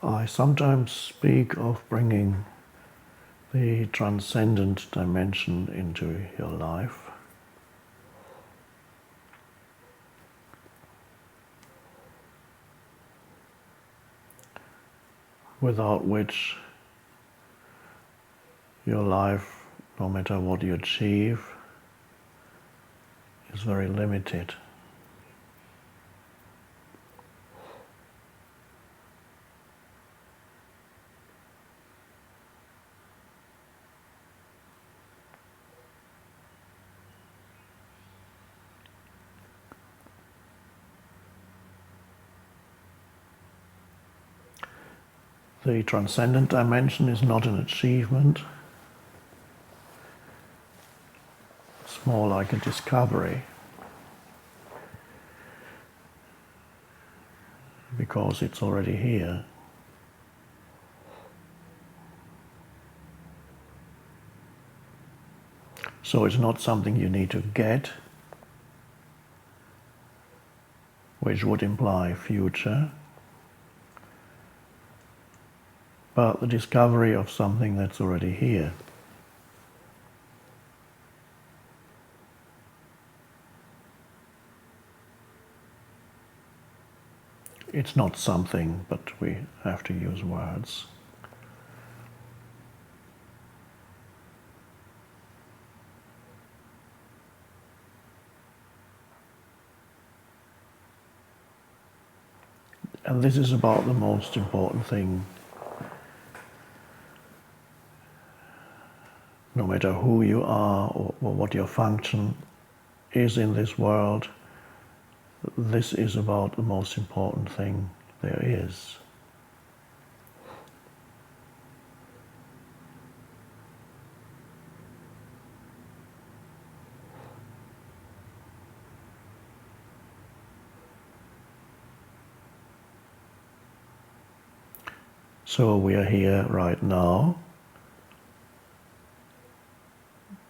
I sometimes speak of bringing the transcendent dimension into your life. Without which your life, no matter what you achieve, is very limited. The transcendent dimension is not an achievement. It's more like a discovery, because it's already here. So it's not something you need to get, which would imply future, but the discovery of something that's already here. It's not something, but we have to use words. And this is about the most important thing. No matter who you are or what your function is in this world, this is about the most important thing there is. So we are here right now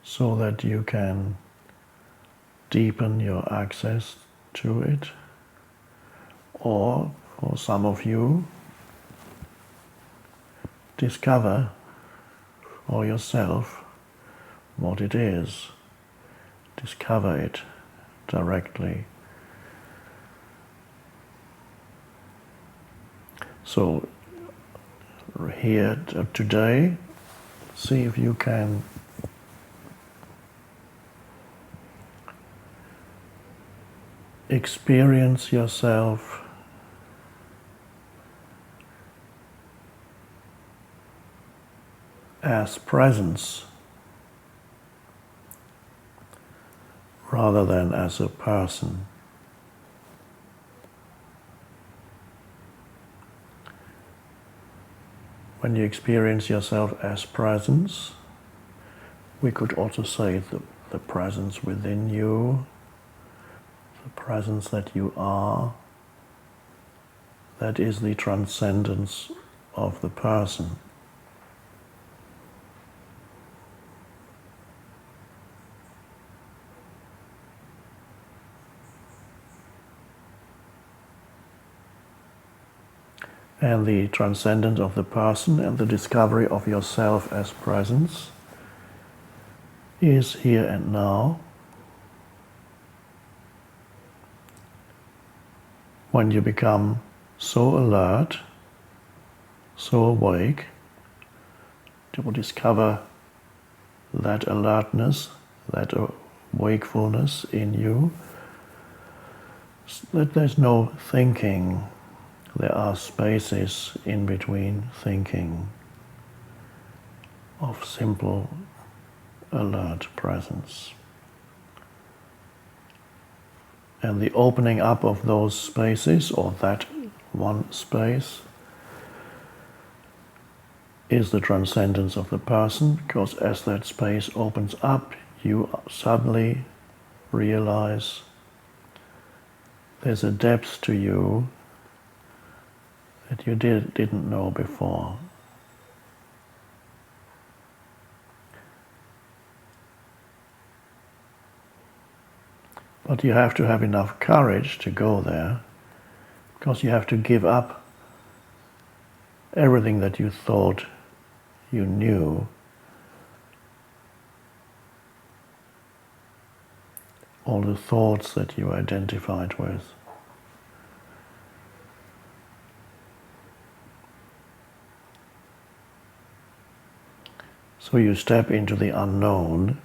so that you can deepen your access to it, or for some of you, discover for yourself what it is. Discover it directly. So here today, see if you can experience yourself as presence rather than as a person. When you experience yourself as presence, we could also say the presence within you, the presence that you are, that is the transcendence of the person. And the transcendence of the person and the discovery of yourself as presence is here and now. When you become so alert, so awake, to discover that alertness, that wakefulness in you, that there's no thinking. There are spaces in between thinking of simple, alert presence. And the opening up of those spaces, or that one space, is the transcendence of the person, because as that space opens up, you suddenly realize there's a depth to you that you didn't know before. But you have to have enough courage to go there, because you have to give up everything that you thought you knew, all the thoughts that you identified with. So you step into the unknown,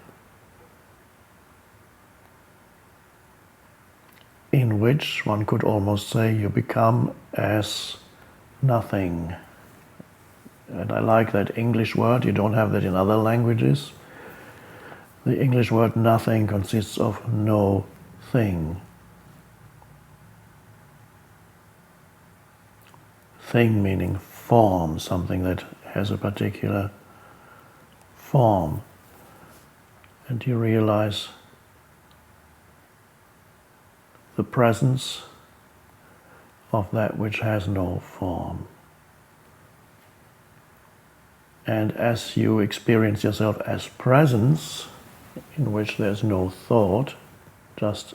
in which one could almost say you become as nothing. And I like that English word, you don't have that in other languages. The English word nothing consists of no thing. Thing meaning form, something that has a particular form. And you realize the presence of that which has no form. And as you experience yourself as presence, in which there's no thought, just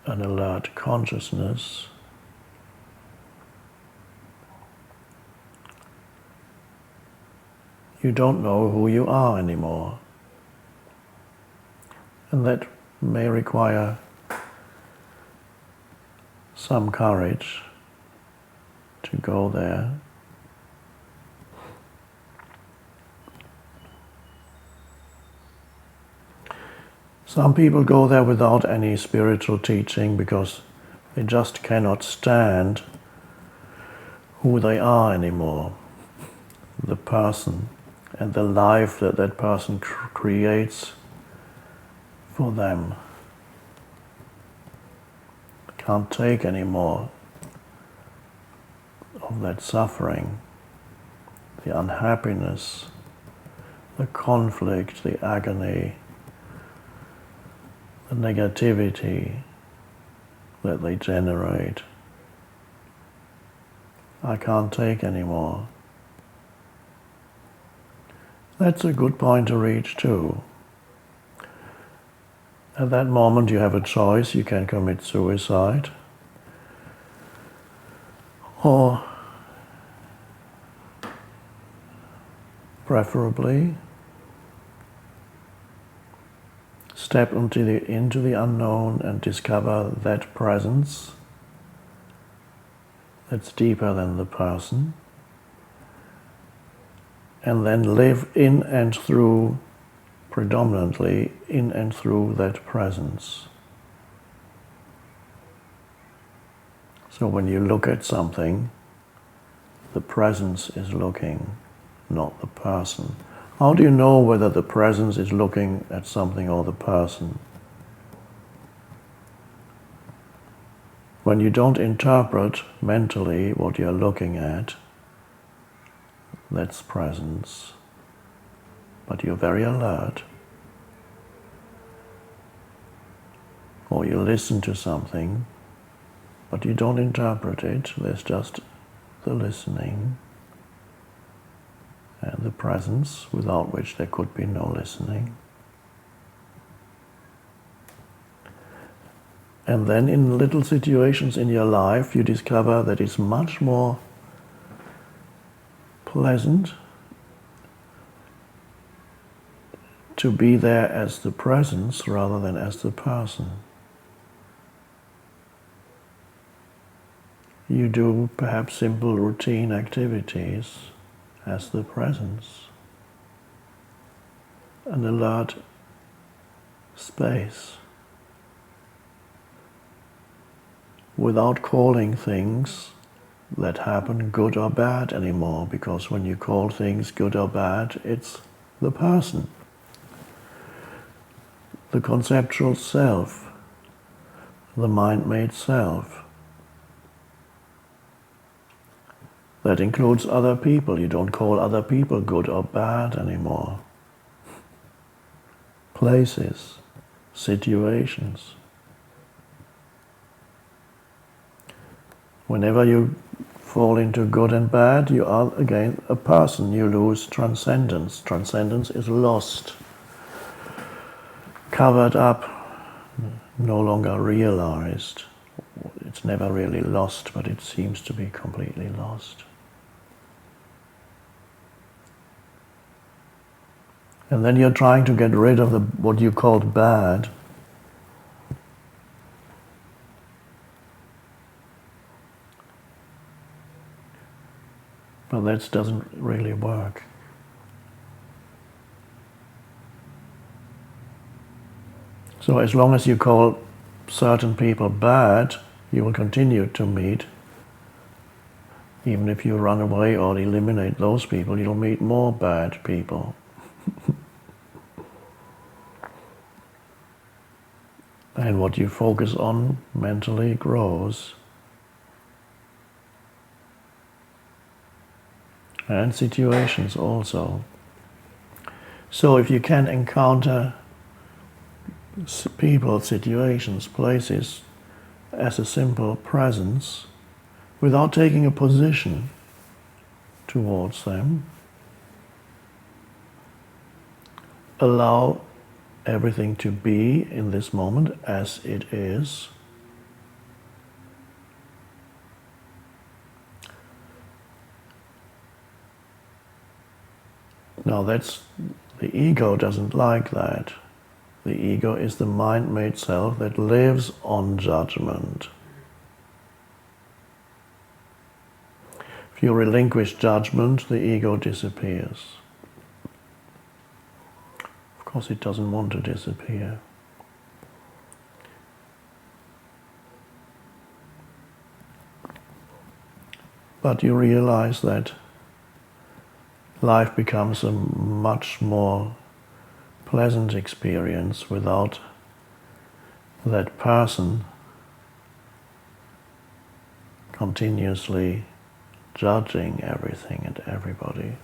an alert consciousness, you don't know who you are anymore. And that may require some courage to go there. Some people go there without any spiritual teaching because they just cannot stand who they are anymore, the person, and the life that that person creates for them. Can't take any more of that suffering, the unhappiness, the conflict, the agony, the negativity that they generate. I can't take anymore. That's a good point to reach too. At that moment you have a choice. You can commit suicide, or preferably step into the unknown and discover that presence that's deeper than the person, and then live in and through, predominantly in and through that presence. So when you look at something, the presence is looking, not the person. How do you know whether the presence is looking at something or the person? When you don't interpret mentally what you're looking at, that's presence. But you're very alert. Or you listen to something, but you don't interpret it. There's just the listening and the presence, without which there could be no listening. And then in little situations in your life, you discover that it's much more pleasant to be there as the presence rather than as the person. You do perhaps simple routine activities as the presence, an alert space, without calling things that happen good or bad anymore, because when you call things good or bad, it's the person, the conceptual self, the mind-made self. That includes other people. You don't call other people good or bad anymore. Places, situations. Whenever you fall into good and bad, you are again a person. You lose transcendence. Transcendence is lost, covered up, no longer realized. It's never really lost, but it seems to be completely lost. And then you're trying to get rid of what you called bad. But that doesn't really work. So as long as you call certain people bad, you will continue to meet. Even if you run away or eliminate those people, you'll meet more bad people. And what you focus on mentally grows. And situations also. So if you can encounter people, situations, places as a simple presence without taking a position towards them, allow everything to be in this moment as it is. Now the ego doesn't like that. The ego is the mind-made self that lives on judgment. If you relinquish judgment, the ego disappears. Of course, it doesn't want to disappear. But you realize that life becomes a much more pleasant experience without that person continuously judging everything and everybody.